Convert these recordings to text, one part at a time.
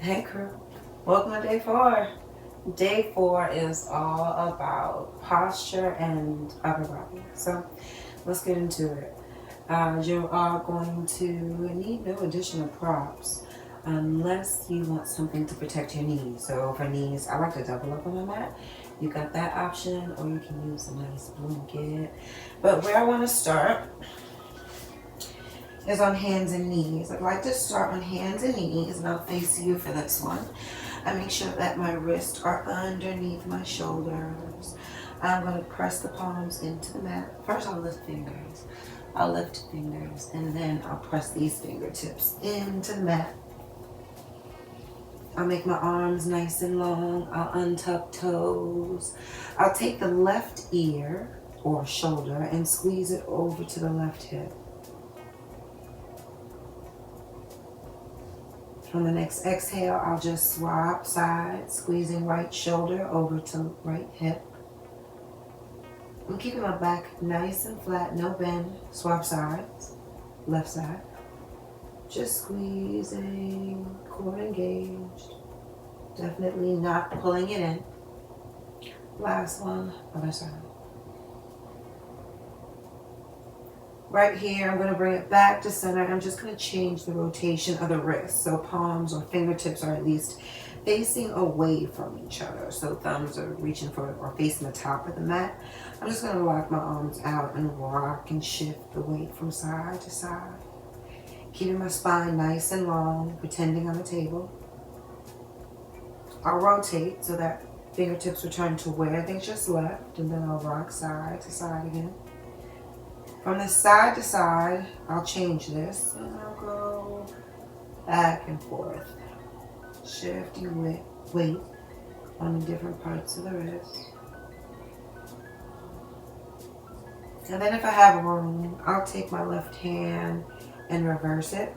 Hey crew, welcome to day 4. Day 4 is all about posture and upper body. So let's get into it. You are going to need no additional props unless you want something to protect your knees. So for knees, I like to double up on my mat. You got that option, or you can use a nice blanket. But where I want to start is on hands and knees. I'd like to start on hands and knees, and I'll face you for this one. I make sure that my wrists are underneath my shoulders. I'm going to press the palms into the mat. First, I'll lift fingers. I'll lift fingers, and then I'll press these fingertips into the mat. I'll make my arms nice and long. I'll untuck toes. I'll take the left ear or shoulder and squeeze it over to the left hip. On the next exhale, I'll just swap sides, squeezing right shoulder over to right hip. I'm keeping my back nice and flat, no bend. Swap sides, left side. Just squeezing, core engaged. Definitely not pulling it in. Last one, other side. Right here, I'm going to bring it back to center. I'm just going to change the rotation of the wrists. So palms or fingertips are at least facing away from each other. So thumbs are reaching for or facing the top of the mat. I'm just going to lock my arms out and rock and shift the weight from side to side. Keeping my spine nice and long, pretending I'm a table. I'll rotate so that fingertips return to where they just left, and then I'll rock side to side again. From the side to side, I'll change this and I'll go back and forth, shifting weight on the different parts of the wrist. And then if I have room, I'll take my left hand and reverse it,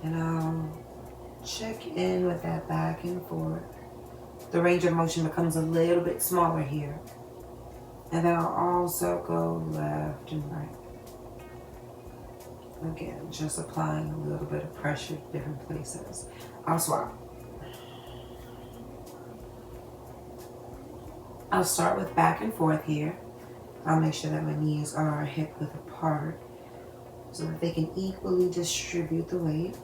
and I'll check in with that back and forth. The range of motion becomes a little bit smaller here. And then I'll also go left and right. Again, just applying a little bit of pressure to different places. I'll swap. I'll start with back and forth here. I'll make sure that my knees are hip width apart so that they can equally distribute the weight.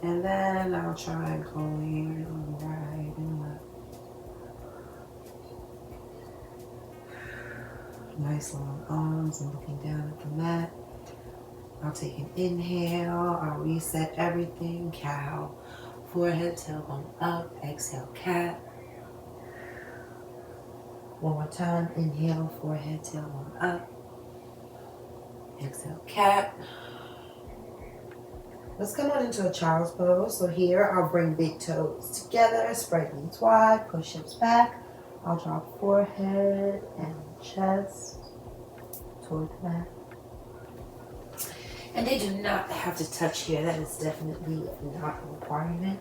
And then I'll try going right and left. Nice long arms and looking down at the mat. I'll take an inhale. I'll reset everything. Cow. Forehead, tailbone up. Exhale, cat. One more time. Inhale, forehead, tailbone up. Exhale, cat. Let's come on into a child's pose. So here, I'll bring big toes together. Spread knees wide. Push hips back. I'll drop forehead and chest toward the mat. And they do not have to touch here. That is definitely not a requirement.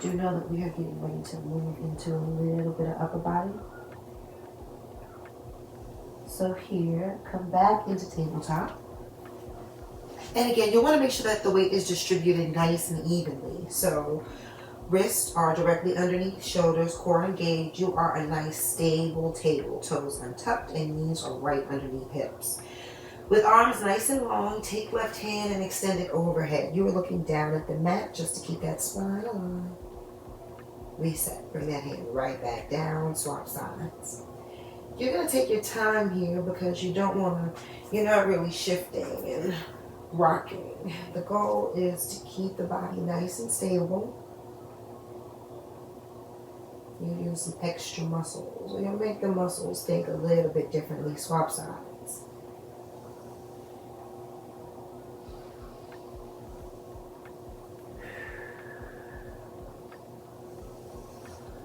Do know that we are getting ready to move into a little bit of upper body. So here, come back into tabletop. And again, you'll want to make sure that the weight is distributed nice and evenly. So wrists are directly underneath shoulders, core engaged. You are a nice stable table. Toes untucked and knees are right underneath hips. With arms nice and long, take left hand and extend it overhead. You are looking down at the mat just to keep that spine aligned. Reset. Bring that hand right back down. Swap sides. You're going to take your time here because you don't want to, you're not really shifting and rocking. The goal is to keep the body nice and stable. You use some extra muscles. So you'll make the muscles think a little bit differently. Swap sides.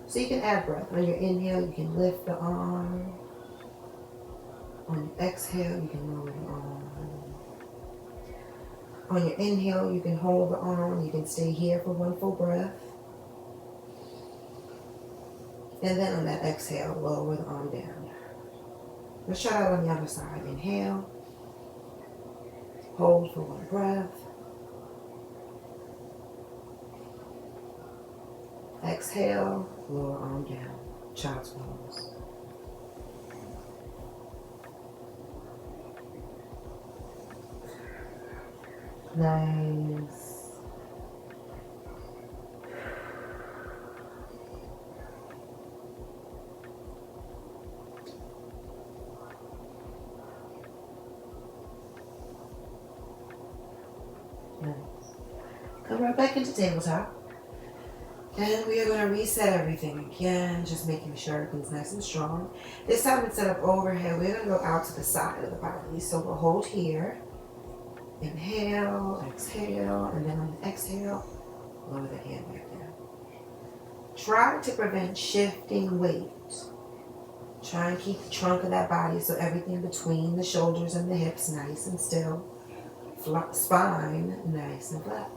So you can add breath. On your inhale, you can lift the arm. On your exhale, you can lower the arm. On your inhale, you can hold the arm. You can stay here for one full breath. And then on that exhale, lower the arm down. Let's try that on the other side. Inhale. Hold for one breath. Exhale, lower arm down, child's pose. Nice. Nice. Come right back into tabletop. And we are going to reset everything again, just making sure everything's nice and strong. This time instead of overhead, we're going to go out to the side of the body. So we'll hold here. Inhale, exhale, and then on the exhale, lower the hand back down. Try to prevent shifting weight. Try and keep the trunk of that body so everything between the shoulders and the hips nice and still. Spine nice and flat.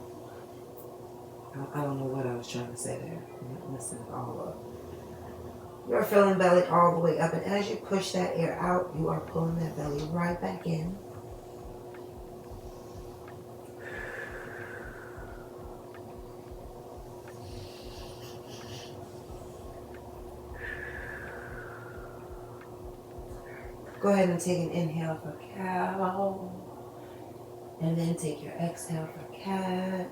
I don't know what I was trying to say there. I'm messing it all up. You're filling belly all the way up, and as you push that air out, you are pulling that belly right back in. Go ahead and take an inhale for cow, and then take your exhale for cat.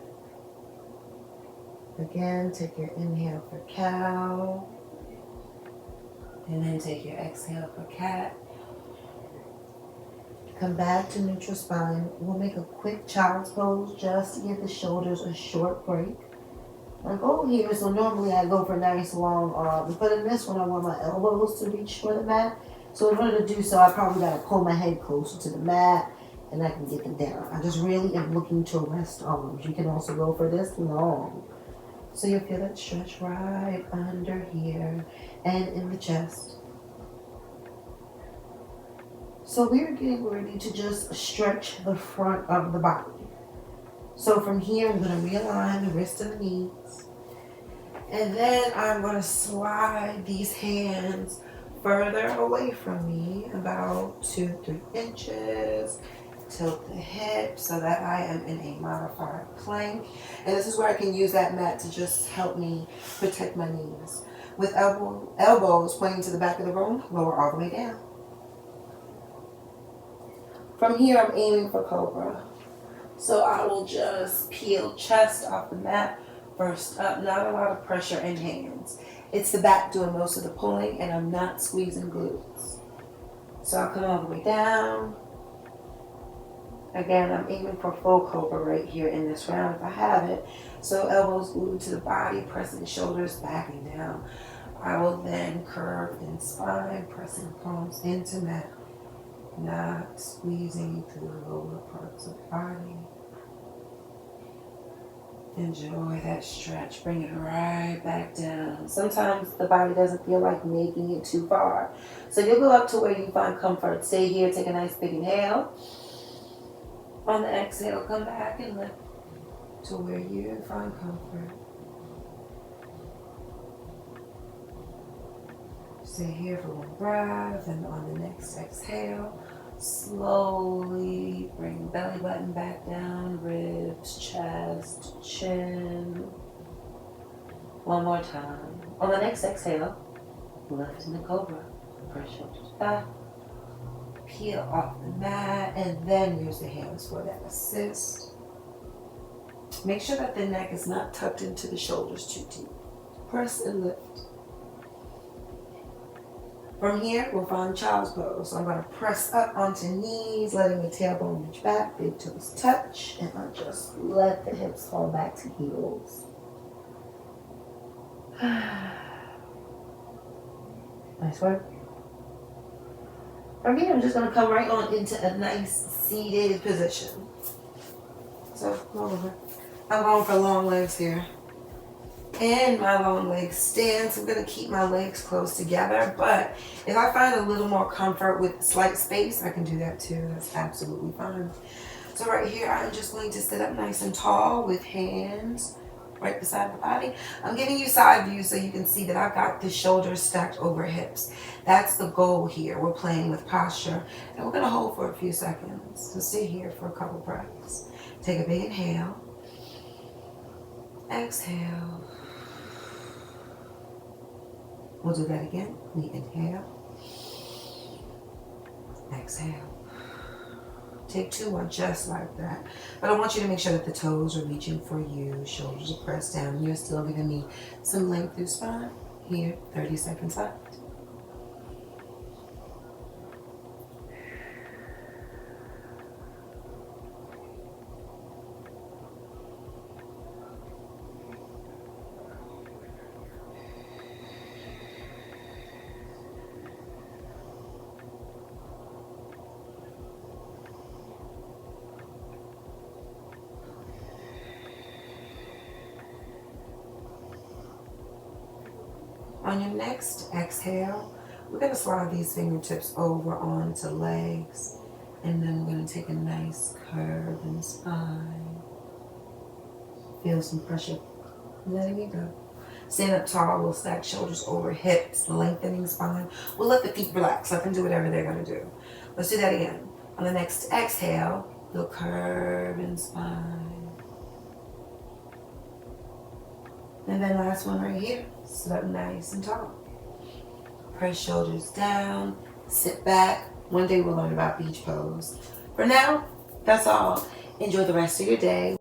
Again, take your inhale for cow, and then take your exhale for cat. Come back to neutral spine. We'll make a quick child's pose just to give the shoulders a short break. My goal here, so normally I go for nice long arms, but in this one I want my elbows to reach for the mat. So in order to do so, I probably got to pull my head closer to the mat, and I can get them down. I just really am looking to rest arms. You can also go for this long. So you'll feel that stretch right under here and in the chest. So we're getting ready to just stretch the front of the body. So from here, I'm going to realign the wrists and the knees. And then I'm going to slide these hands further away from me, about 2-3 inches. Tilt the hips so that I am in a modified plank. And this is where I can use that mat to just help me protect my knees. With elbows pointing to the back of the room, lower all the way down. From here, I'm aiming for cobra. So I will just peel chest off the mat, first up, not a lot of pressure in hands. It's the back doing most of the pulling, and I'm not squeezing glutes. So I'll come all the way down. Again, I'm aiming for full cobra right here in this round if I have it. So elbows glued to the body, pressing shoulders back and down. I will then curve in spine, pressing palms into mat, not squeezing through the lower parts of the body. Enjoy that stretch. Bring it right back down. Sometimes the body doesn't feel like making it too far. So you'll go up to where you find comfort. Stay here. Take a nice big inhale. On the exhale, come back and lift to where you find comfort. Stay here for one breath, and on the next exhale, slowly bring belly button back down, ribs, chest, chin. One more time. On the next exhale, lift in the cobra. Press shoulders back. Peel off the mat, and then use the hands for that assist. Make sure that the neck is not tucked into the shoulders too deep. Press and lift. From here, we'll find child's pose. So I'm going to press up onto knees, letting the tailbone reach back, big toes touch, and I'll just let the hips fall back to heels. Nice work. From here, I'm just going to come right on into a nice seated position. So, I'm going for long legs here. And my long leg stance. I'm going to keep my legs close together. But if I find a little more comfort with slight space, I can do that too. That's absolutely fine. So right here, I'm just going to sit up nice and tall with hands right beside the body. I'm giving you side view so you can see that I've got the shoulders stacked over hips. That's the goal here. We're playing with posture, and we're going to hold for a few seconds. So stay here for a couple breaths. Take a big inhale. Exhale. We'll do that again. We inhale, exhale. Take 2 more just like that. But I want you to make sure that the toes are reaching for you, shoulders are pressed down. You're still giving me some length through spine. Here, 30 seconds left. On your next exhale, we're going to slide these fingertips over onto legs, and then we're going to take a nice curve in the spine. Feel some pressure letting it go. Stand up tall, we'll stack shoulders over hips, lengthening spine. We'll let the feet relax, let them do whatever they're going to do. Let's do that again. On the next exhale, you'll curve in spine. And then last one right here, sit up nice and tall. Press shoulders down, sit back. One day we'll learn about beach pose. For now, that's all. Enjoy the rest of your day.